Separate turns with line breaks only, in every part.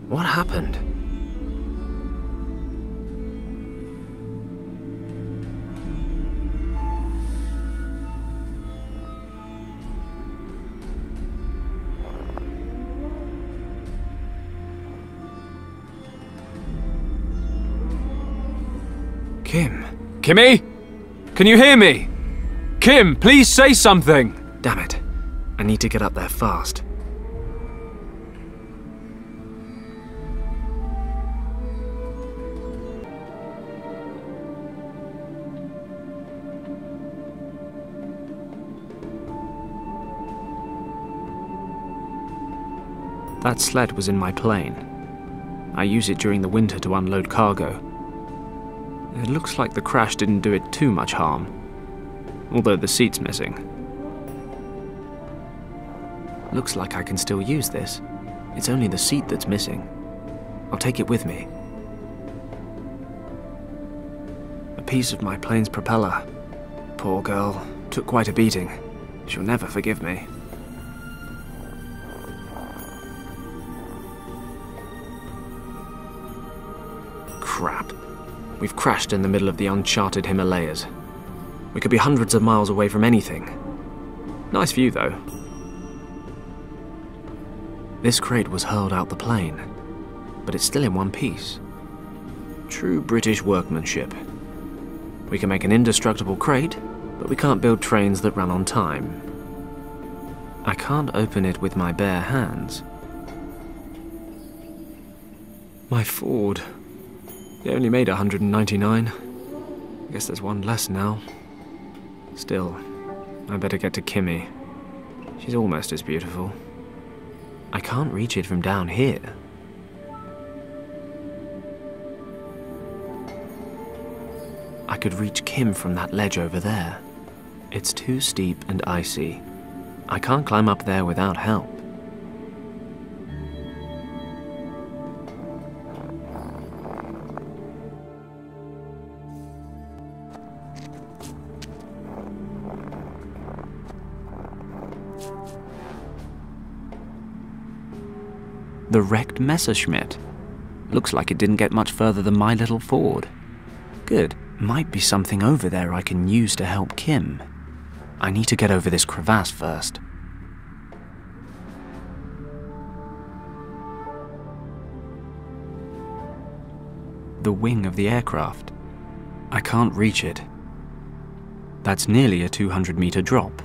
What happened? Kim?
Kimmy? Can you hear me? Kim, please say something!
Damn it. I need to get up there fast. That sled was in my plane. I use it during the winter to unload cargo. It looks like the crash didn't do it too much harm, although the seat's missing. Looks like I can still use this. It's only the seat that's missing. I'll take it with me. A piece of my plane's propeller. Poor girl, took quite a beating. She'll never forgive me. Crap. We've crashed in the middle of the uncharted Himalayas. We could be hundreds of miles away from anything. Nice view, though. This crate was hurled out the plane, but it's still in one piece. True British workmanship. We can make an indestructible crate, but we can't build trains that run on time. I can't open it with my bare hands. My Ford. They only made 199. I guess there's one less now. Still, I better get to Kimmy. She's almost as beautiful. I can't reach it from down here. I could reach Kim from that ledge over there. It's too steep and icy. I can't climb up there without help. The wrecked Messerschmitt. Looks like it didn't get much further than my little Ford. Good. Might be something over there I can use to help Kim. I need to get over this crevasse first. The wing of the aircraft. I can't reach it. That's nearly a 200-meter drop.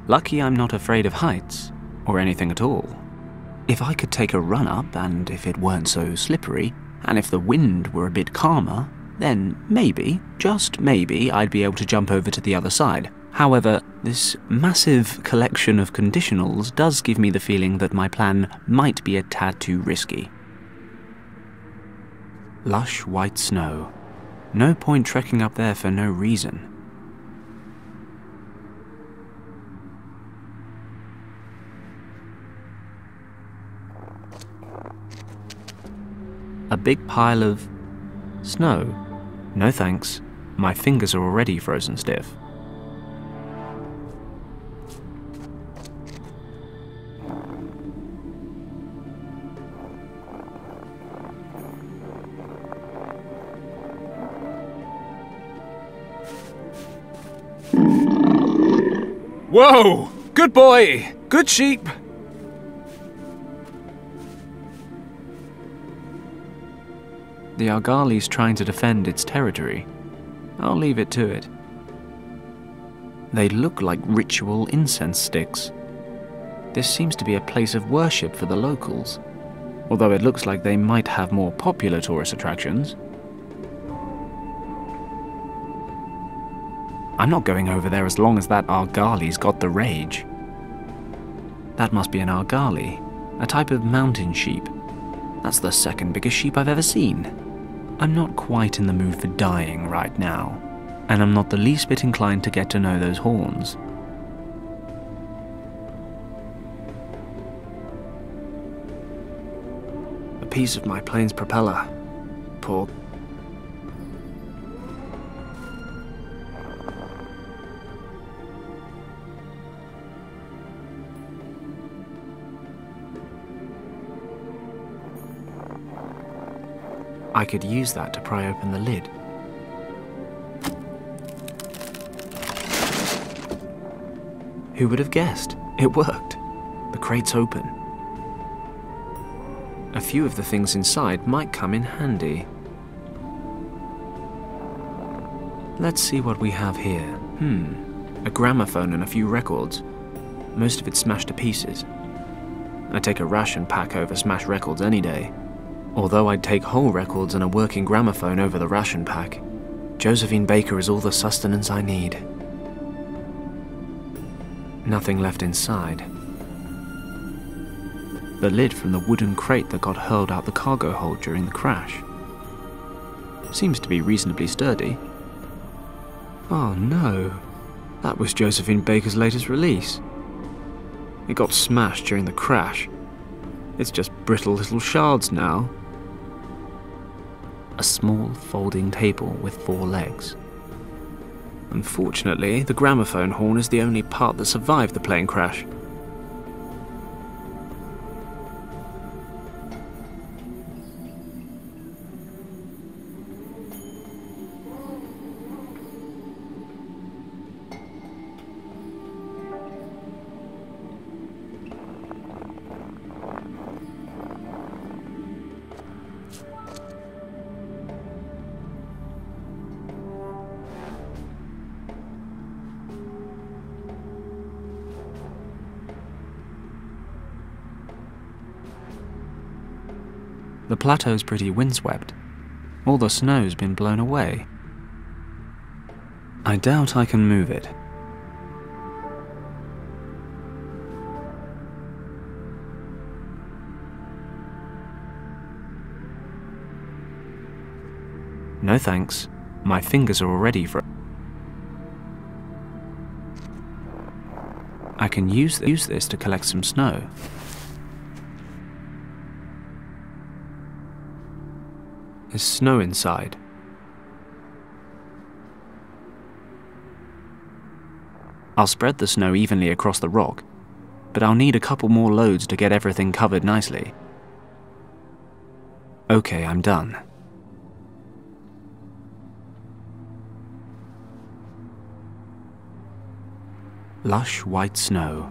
Lucky I'm not afraid of heights, or anything at all. If I could take a run up, and if it weren't so slippery, and if the wind were a bit calmer, then maybe, just maybe, I'd be able to jump over to the other side. However, this massive collection of conditionals does give me the feeling that my plan might be a tad too risky. Lush white snow. No point trekking up there for no reason. A big pile of snow. No thanks. My fingers are already frozen stiff.
Whoa! Good boy! Good sheep!
The Argali's trying to defend its territory. I'll leave it to it. They look like ritual incense sticks. This seems to be a place of worship for the locals, although it looks like they might have more popular tourist attractions. I'm not going over there as long as that Argali's got the rage. That must be an Argali, a type of mountain sheep. That's the second biggest sheep I've ever seen. I'm not quite in the mood for dying right now, and I'm not the least bit inclined to get to know those horns. A piece of my plane's propeller. Poor. I could use that to pry open the lid. Who would have guessed? It worked. The crate's open. A few of the things inside might come in handy. Let's see what we have here. A gramophone and a few records. Most of it smashed to pieces. I'd take a ration pack over smashed records any day. Although I'd take whole records and a working gramophone over the ration pack. Josephine Baker is all the sustenance I need. Nothing left inside. The lid from the wooden crate that got hurled out the cargo hold during the crash. Seems to be reasonably sturdy. Oh no, that was Josephine Baker's latest release. It got smashed during the crash. It's just brittle little shards now. A small folding table with 4 legs. Unfortunately, the gramophone horn is the only part that survived the plane crash. The plateau's pretty windswept. All the snow's been blown away. I doubt I can move it. No thanks. My fingers are already I can use this to collect some snow. There's snow inside. I'll spread the snow evenly across the rock, but I'll need a couple more loads to get everything covered nicely. Okay, I'm done. Lush white snow.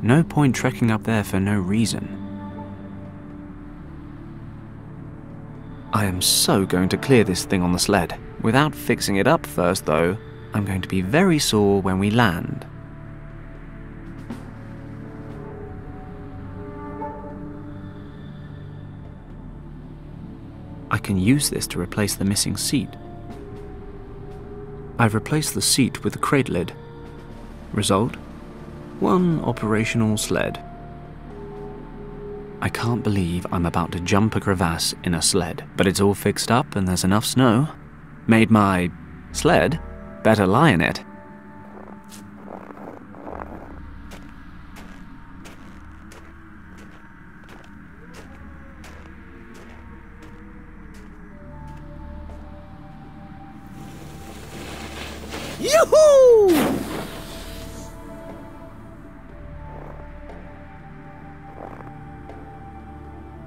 No point trekking up there for no reason. I am so going to clear this thing on the sled. Without fixing it up first, though, I'm going to be very sore when we land. I can use this to replace the missing seat. I've replaced the seat with the crate lid. Result? 1 operational sled. I can't believe I'm about to jump a crevasse in a sled, but it's all fixed up and there's enough snow. Made my sled better lie in it.
Yoo-hoo!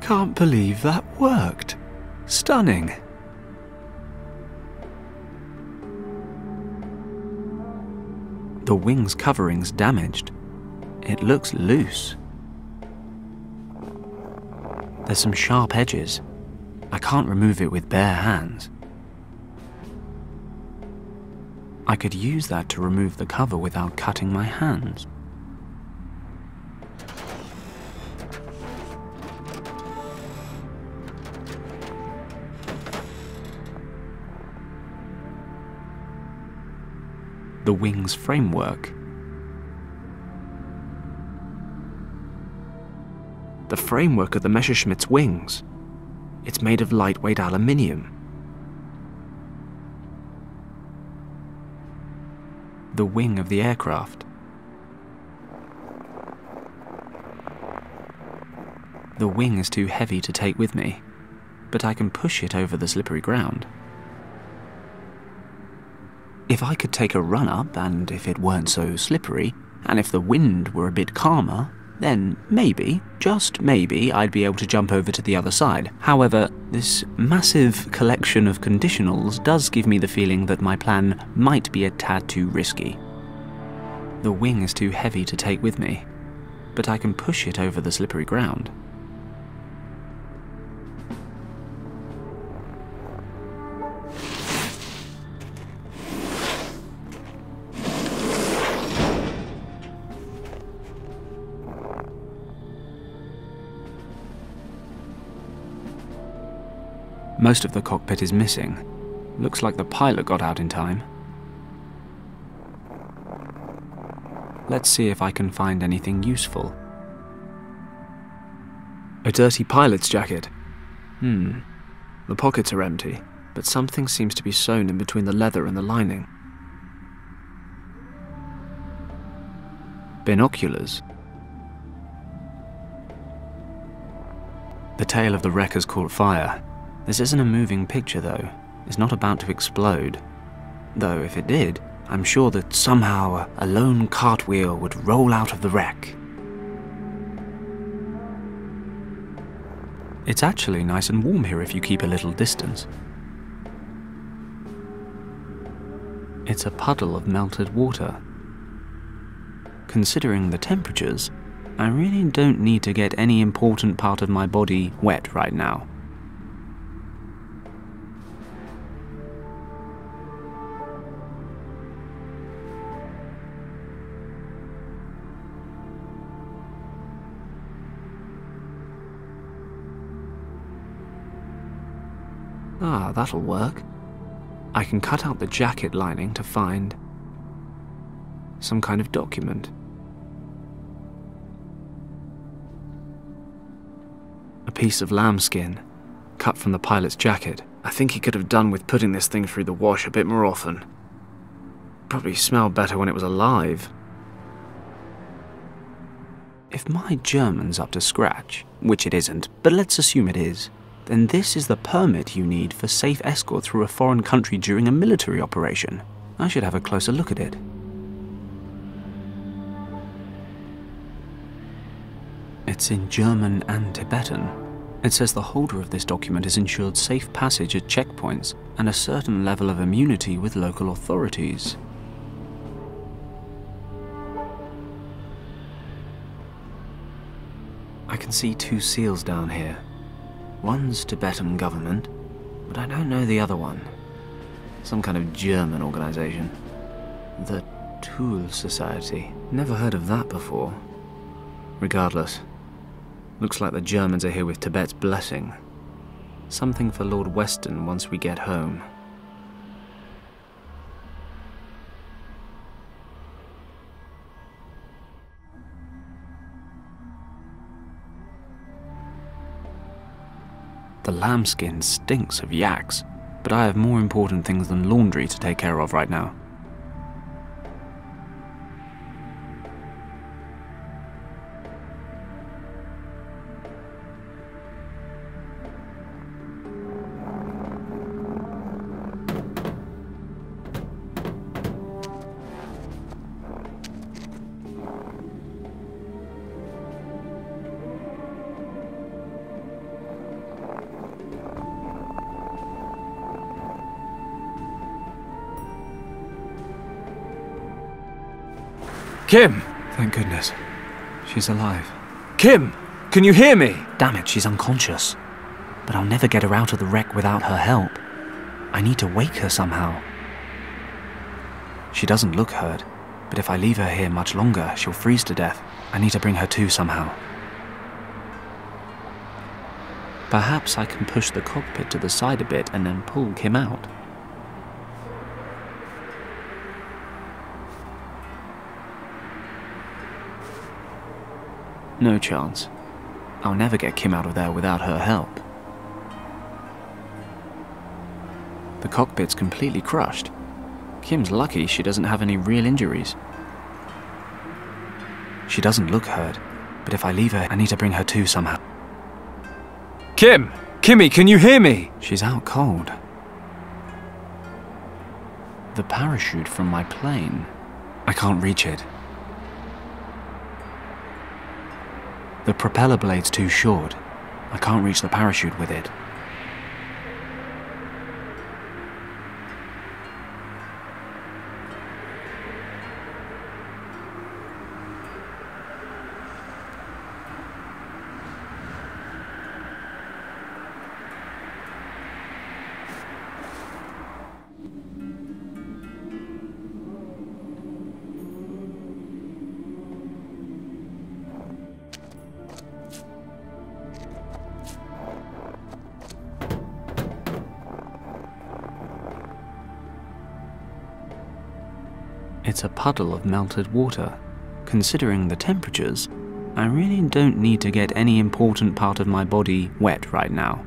Can't believe that worked. Stunning. The wing's covering's damaged. It looks loose. There's some sharp edges. I can't remove it with bare hands. I could use that to remove the cover without cutting my hands. The wing's framework. The framework of the Messerschmitt's wings. It's made of lightweight aluminium. The wing of the aircraft. The wing is too heavy to take with me, but I can push it over the slippery ground. If I could take a run up, and if it weren't so slippery, and if the wind were a bit calmer, then maybe, just maybe, I'd be able to jump over to the other side. However, this massive collection of conditionals does give me the feeling that my plan might be a tad too risky. The wing is too heavy to take with me, but I can push it over the slippery ground. Most of the cockpit is missing. Looks like the pilot got out in time. Let's see if I can find anything useful.
A dirty pilot's jacket. The pockets are empty, but something seems to be sewn in between the leather and the lining.
Binoculars. The tail of the wreck has caught fire. This isn't a moving picture though. It's not about to explode. Though if it did, I'm sure that somehow a lone cartwheel would roll out of the wreck. It's actually nice and warm here if you keep a little distance. It's a puddle of melted water. Considering the temperatures, I really don't need to get any important part of my body wet right now. Ah, that'll work. I can cut out the jacket lining to find some kind of document. A piece of lambskin, cut from the pilot's jacket.
I think he could have done with putting this thing through the wash a bit more often. Probably smelled better when it was alive.
If my German's up to scratch, which it isn't, but let's assume it is, then this is the permit you need for safe escort through a foreign country during a military operation. I should have a closer look at it. It's in German and Tibetan. It says the holder of this document is ensured safe passage at checkpoints and a certain level of immunity with local authorities. I can see two seals down here. One's Tibetan government, but I don't know the other one. Some kind of German organization. The Tool Society. Never heard of that before. Regardless, looks like the Germans are here with Tibet's blessing. Something for Lord Weston once we get home. The lambskin stinks of yaks, but I have more important things than laundry to take care of right now.
Kim!
Thank goodness. She's alive.
Kim! Can you hear me?
Damn it, she's unconscious. But I'll never get her out of the wreck without her help. I need to wake her somehow. She doesn't look hurt, but if I leave her here much longer, she'll freeze to death. I need to bring her to somehow. Perhaps I can push the cockpit to the side a bit and then pull Kim out. No chance. I'll never get Kim out of there without her help. The cockpit's completely crushed. Kim's lucky she doesn't have any real injuries. She doesn't look hurt, but if I leave her, I need to bring her to somehow.
Kim! Kimmy, can you hear me?
She's out cold. The parachute from my plane. I can't reach it. The propeller blade's too short. I can't reach the parachute with it. It's a puddle of melted water. Considering the temperatures, I really don't need to get any important part of my body wet right now.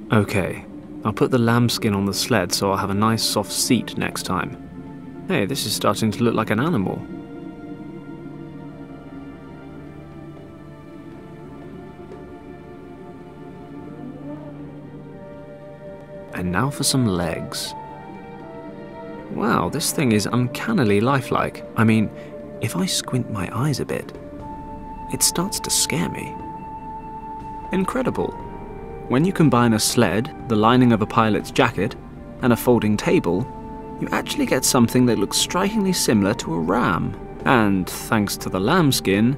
Okay, I'll put the lambskin on the sled so I'll have a nice soft seat next time. Hey, this is starting to look like an animal. And now for some legs. Wow, this thing is uncannily lifelike. I mean, if I squint my eyes a bit, it starts to scare me. Incredible. When you combine a sled, the lining of a pilot's jacket, and a folding table, you actually get something that looks strikingly similar to a ram. And thanks to the lambskin,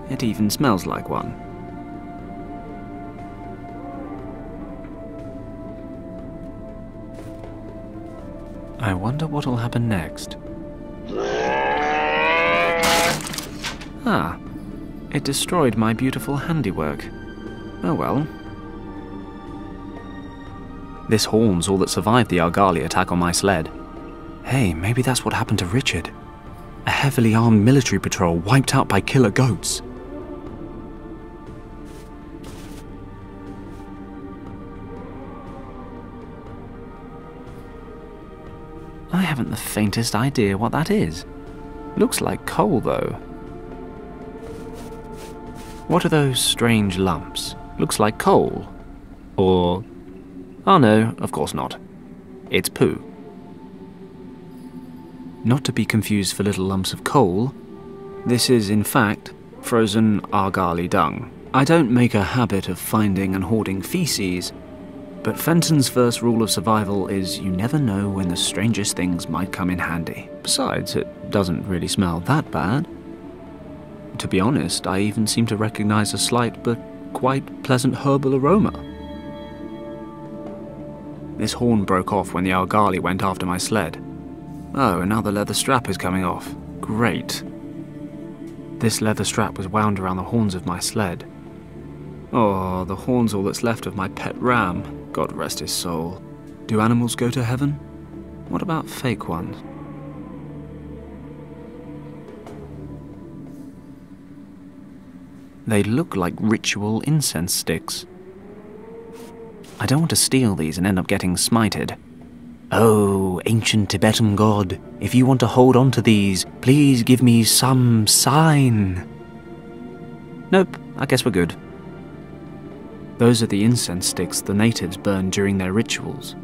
it even smells like one.
I wonder what'll happen next.
Ah, it destroyed my beautiful handiwork. Oh well.
This horn's all that survived the Argali attack on my sled. Hey, maybe that's what happened to Richard. A heavily armed military patrol wiped out by killer goats. I haven't the faintest idea what that is. Looks like coal, though. What are those strange lumps? Looks like coal. Or... oh no, of course not. It's poo. Not to be confused for little lumps of coal, this is, in fact, frozen Argali dung. I don't make a habit of finding and hoarding feces, but Fenton's first rule of survival is you never know when the strangest things might come in handy. Besides, it doesn't really smell that bad. To be honest, I even seem to recognize a slight but quite pleasant herbal aroma. This horn broke off when the Argali went after my sled. Oh, and now the leather strap is coming off. Great. This leather strap was wound around the horns of my sled. Oh, the horn's all that's left of my pet ram. God rest his soul. Do animals go to heaven? What about fake ones? They look like ritual incense sticks. I don't want to steal these and end up getting smited. Oh, ancient Tibetan god, if you want to hold on to these, please give me some sign. Nope, I guess we're good. Those are the incense sticks the natives burn during their rituals.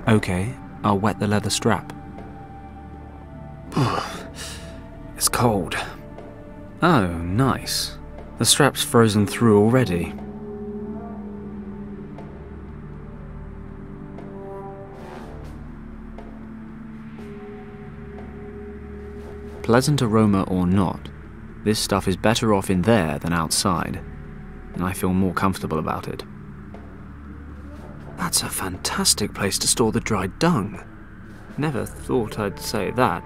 Okay, I'll wet the leather strap. cold. Oh, nice. The strap's frozen through already. Pleasant aroma or not, this stuff is better off in there than outside, and I feel more comfortable about it. That's a fantastic place to store the dried dung. Never thought I'd say that.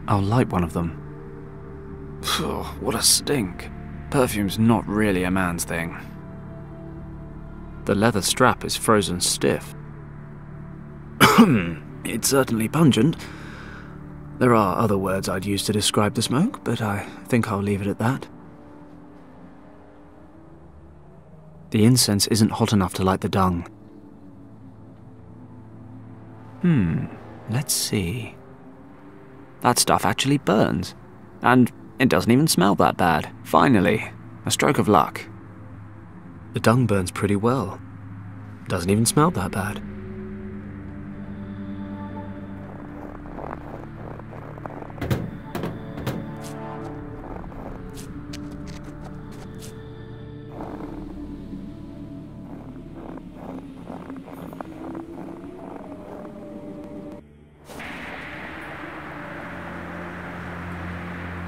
I'll light one of them. Phew, what a stink. Perfume's not really a man's thing. The leather strap is frozen stiff. It's certainly pungent. There are other words I'd use to describe the smoke, but I think I'll leave it at that. The incense isn't hot enough to light the dung. Let's see. That stuff actually burns. And it doesn't even smell that bad. Finally, a stroke of luck. The dung burns pretty well. Doesn't even smell that bad.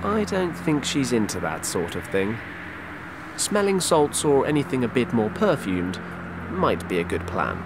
I don't think she's into that sort of thing. Smelling salts or anything a bit more perfumed might be a good plan.